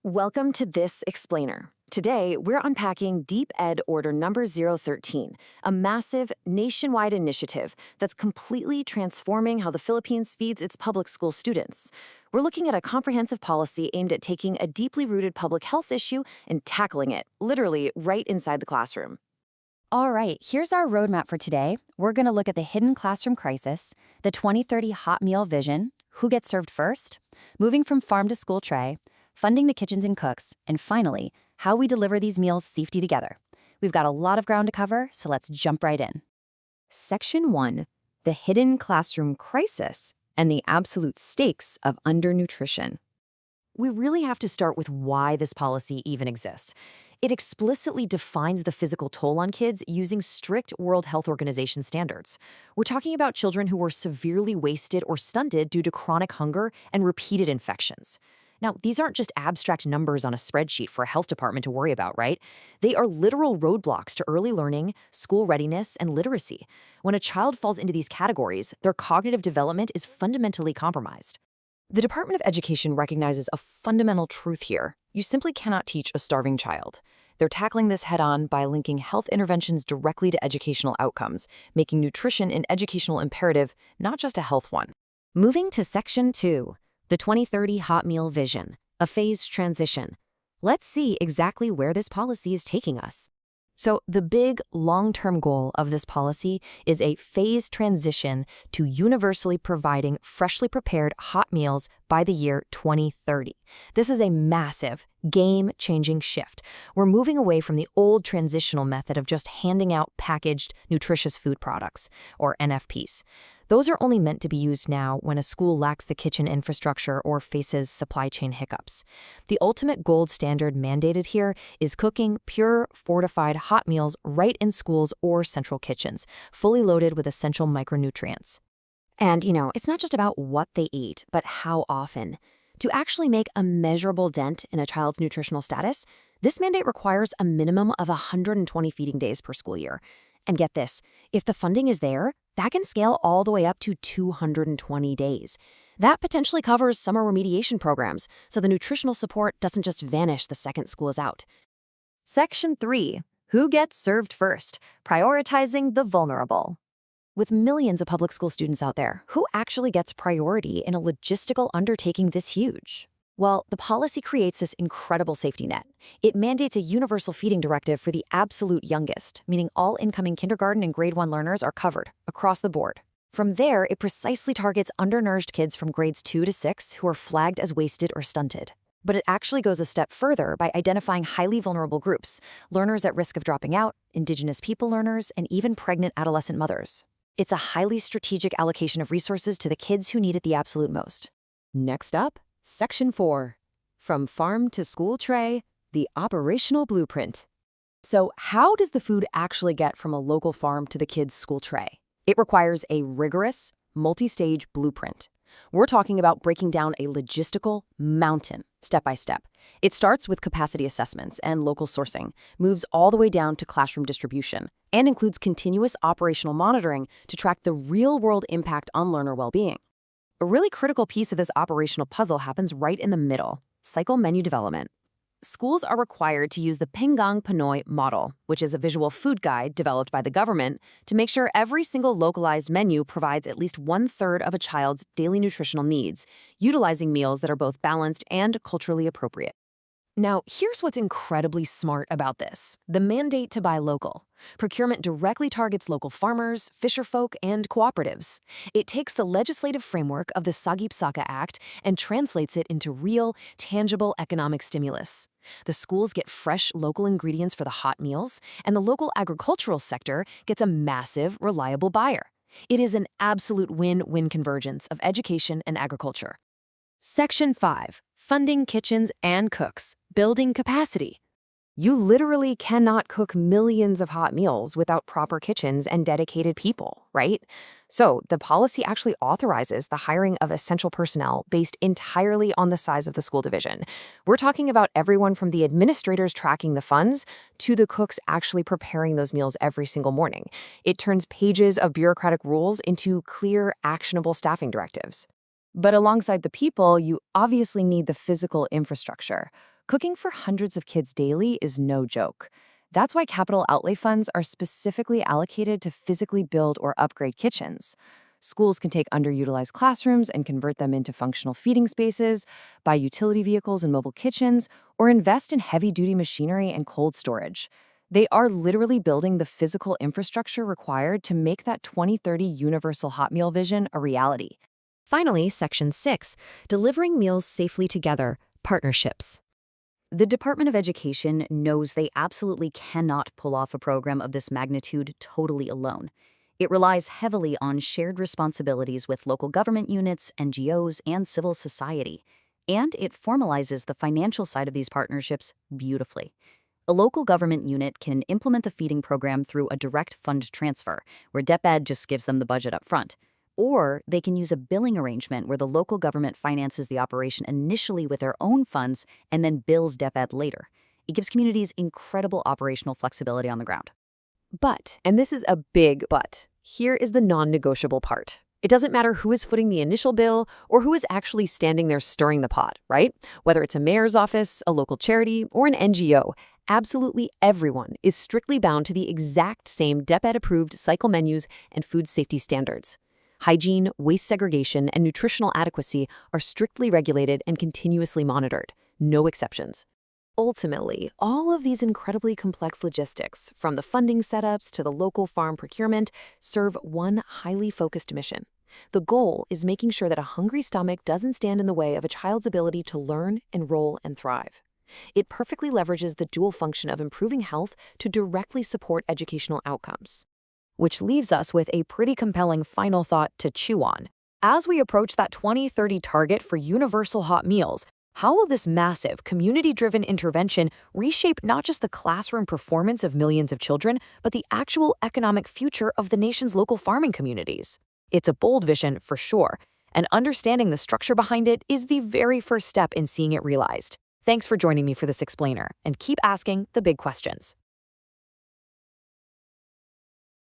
Welcome to This Explainer. Today, we're unpacking DepEd Order Number 013, a massive nationwide initiative that's completely transforming how the Philippines feeds its public school students. We're looking at a comprehensive policy aimed at taking a deeply rooted public health issue and tackling it, literally right inside the classroom. All right, here's our roadmap for today. We're going to look at the hidden classroom crisis, the 2030 hot meal vision, who gets served first, moving from farm to school tray, funding the kitchens and cooks, and finally, how we deliver these meals safety together. We've got a lot of ground to cover, so let's jump right in. Section 1, the hidden classroom crisis and the absolute stakes of undernutrition. We really have to start with why this policy even exists. It explicitly defines the physical toll on kids using strict World Health Organization standards. We're talking about children who were severely wasted or stunted due to chronic hunger and repeated infections. Now, these aren't just abstract numbers on a spreadsheet for a health department to worry about, right? They are literal roadblocks to early learning, school readiness, and literacy. When a child falls into these categories, their cognitive development is fundamentally compromised. The Department of Education recognizes a fundamental truth here. You simply cannot teach a starving child. They're tackling this head-on by linking health interventions directly to educational outcomes, making nutrition an educational imperative, not just a health one. Moving to Section 2, the 2030 hot meal vision, a phased transition. Let's see exactly where this policy is taking us. So the big long-term goal of this policy is a phased transition to universally providing freshly prepared hot meals by the year 2030. This is a massive, game-changing shift. We're moving away from the old transitional method of just handing out packaged, nutritious food products, or NFPs. Those are only meant to be used now when a school lacks the kitchen infrastructure or faces supply chain hiccups. The ultimate gold standard mandated here is cooking pure, fortified hot meals right in schools or central kitchens, fully loaded with essential micronutrients. And, it's not just about what they eat, but how often. To actually make a measurable dent in a child's nutritional status, this mandate requires a minimum of 120 feeding days per school year. And get this, if the funding is there, that can scale all the way up to 220 days. That potentially covers summer remediation programs, so the nutritional support doesn't just vanish the second school is out. Section 3, who gets served first, prioritizing the vulnerable. With millions of public school students out there, who actually gets priority in a logistical undertaking this huge? Well, the policy creates this incredible safety net. It mandates a universal feeding directive for the absolute youngest, meaning all incoming kindergarten and grade 1 learners are covered, across the board. From there, it precisely targets undernourished kids from grades 2 to 6 who are flagged as wasted or stunted. But it actually goes a step further by identifying highly vulnerable groups, learners at risk of dropping out, Indigenous people learners, and even pregnant adolescent mothers. It's a highly strategic allocation of resources to the kids who need it the absolute most. Next up, Section 4, from farm to school tray, the operational blueprint. So how does the food actually get from a local farm to the kids' school tray? It requires a rigorous, multi-stage blueprint. We're talking about breaking down a logistical mountain, step by step. It starts with capacity assessments and local sourcing, moves all the way down to classroom distribution, and includes continuous operational monitoring to track the real-world impact on learner well-being. A really critical piece of this operational puzzle happens right in the middle, cycle menu development. Schools are required to use the Pinggang Pinoy model, which is a visual food guide developed by the government to make sure every single localized menu provides at least 1/3 of a child's daily nutritional needs, utilizing meals that are both balanced and culturally appropriate. Now, here's what's incredibly smart about this: the mandate to buy local. Procurement directly targets local farmers, fisherfolk, and cooperatives. It takes the legislative framework of the Sagip-Saka Act and translates it into real, tangible economic stimulus. The schools get fresh local ingredients for the hot meals, and the local agricultural sector gets a massive, reliable buyer. It is an absolute win-win convergence of education and agriculture. Section 5, funding kitchens and cooks, building capacity. You literally cannot cook millions of hot meals without proper kitchens and dedicated people, right? So the policy actually authorizes the hiring of essential personnel based entirely on the size of the school division. We're talking about everyone from the administrators tracking the funds to the cooks actually preparing those meals every single morning. It turns pages of bureaucratic rules into clear, actionable staffing directives. But alongside the people, you obviously need the physical infrastructure. Cooking for hundreds of kids daily is no joke. That's why capital outlay funds are specifically allocated to physically build or upgrade kitchens. Schools can take underutilized classrooms and convert them into functional feeding spaces, buy utility vehicles and mobile kitchens, or invest in heavy-duty machinery and cold storage. They are literally building the physical infrastructure required to make that 2030 universal hot meal vision a reality. Finally, Section 6, delivering meals safely together, partnerships. The Department of Education knows they absolutely cannot pull off a program of this magnitude totally alone. It relies heavily on shared responsibilities with local government units, NGOs, and civil society. And it formalizes the financial side of these partnerships beautifully. A local government unit can implement the feeding program through a direct fund transfer, where DepEd just gives them the budget up front. Or they can use a billing arrangement where the local government finances the operation initially with their own funds and then bills DepEd later. It gives communities incredible operational flexibility on the ground. But, and this is a big but, here is the non-negotiable part. It doesn't matter who is footing the initial bill or who is actually standing there stirring the pot, right? Whether it's a mayor's office, a local charity, or an NGO, absolutely everyone is strictly bound to the exact same DepEd-approved cycle menus and food safety standards. Hygiene, waste segregation, and nutritional adequacy are strictly regulated and continuously monitored. No exceptions. Ultimately, all of these incredibly complex logistics, from the funding setups to the local farm procurement, serve one highly focused mission. The goal is making sure that a hungry stomach doesn't stand in the way of a child's ability to learn, enroll, and thrive. It perfectly leverages the dual function of improving health to directly support educational outcomes. Which leaves us with a pretty compelling final thought to chew on. As we approach that 2030 target for universal hot meals, how will this massive, community-driven intervention reshape not just the classroom performance of millions of children, but the actual economic future of the nation's local farming communities? It's a bold vision, for sure, and understanding the structure behind it is the very first step in seeing it realized. Thanks for joining me for this explainer, and keep asking the big questions.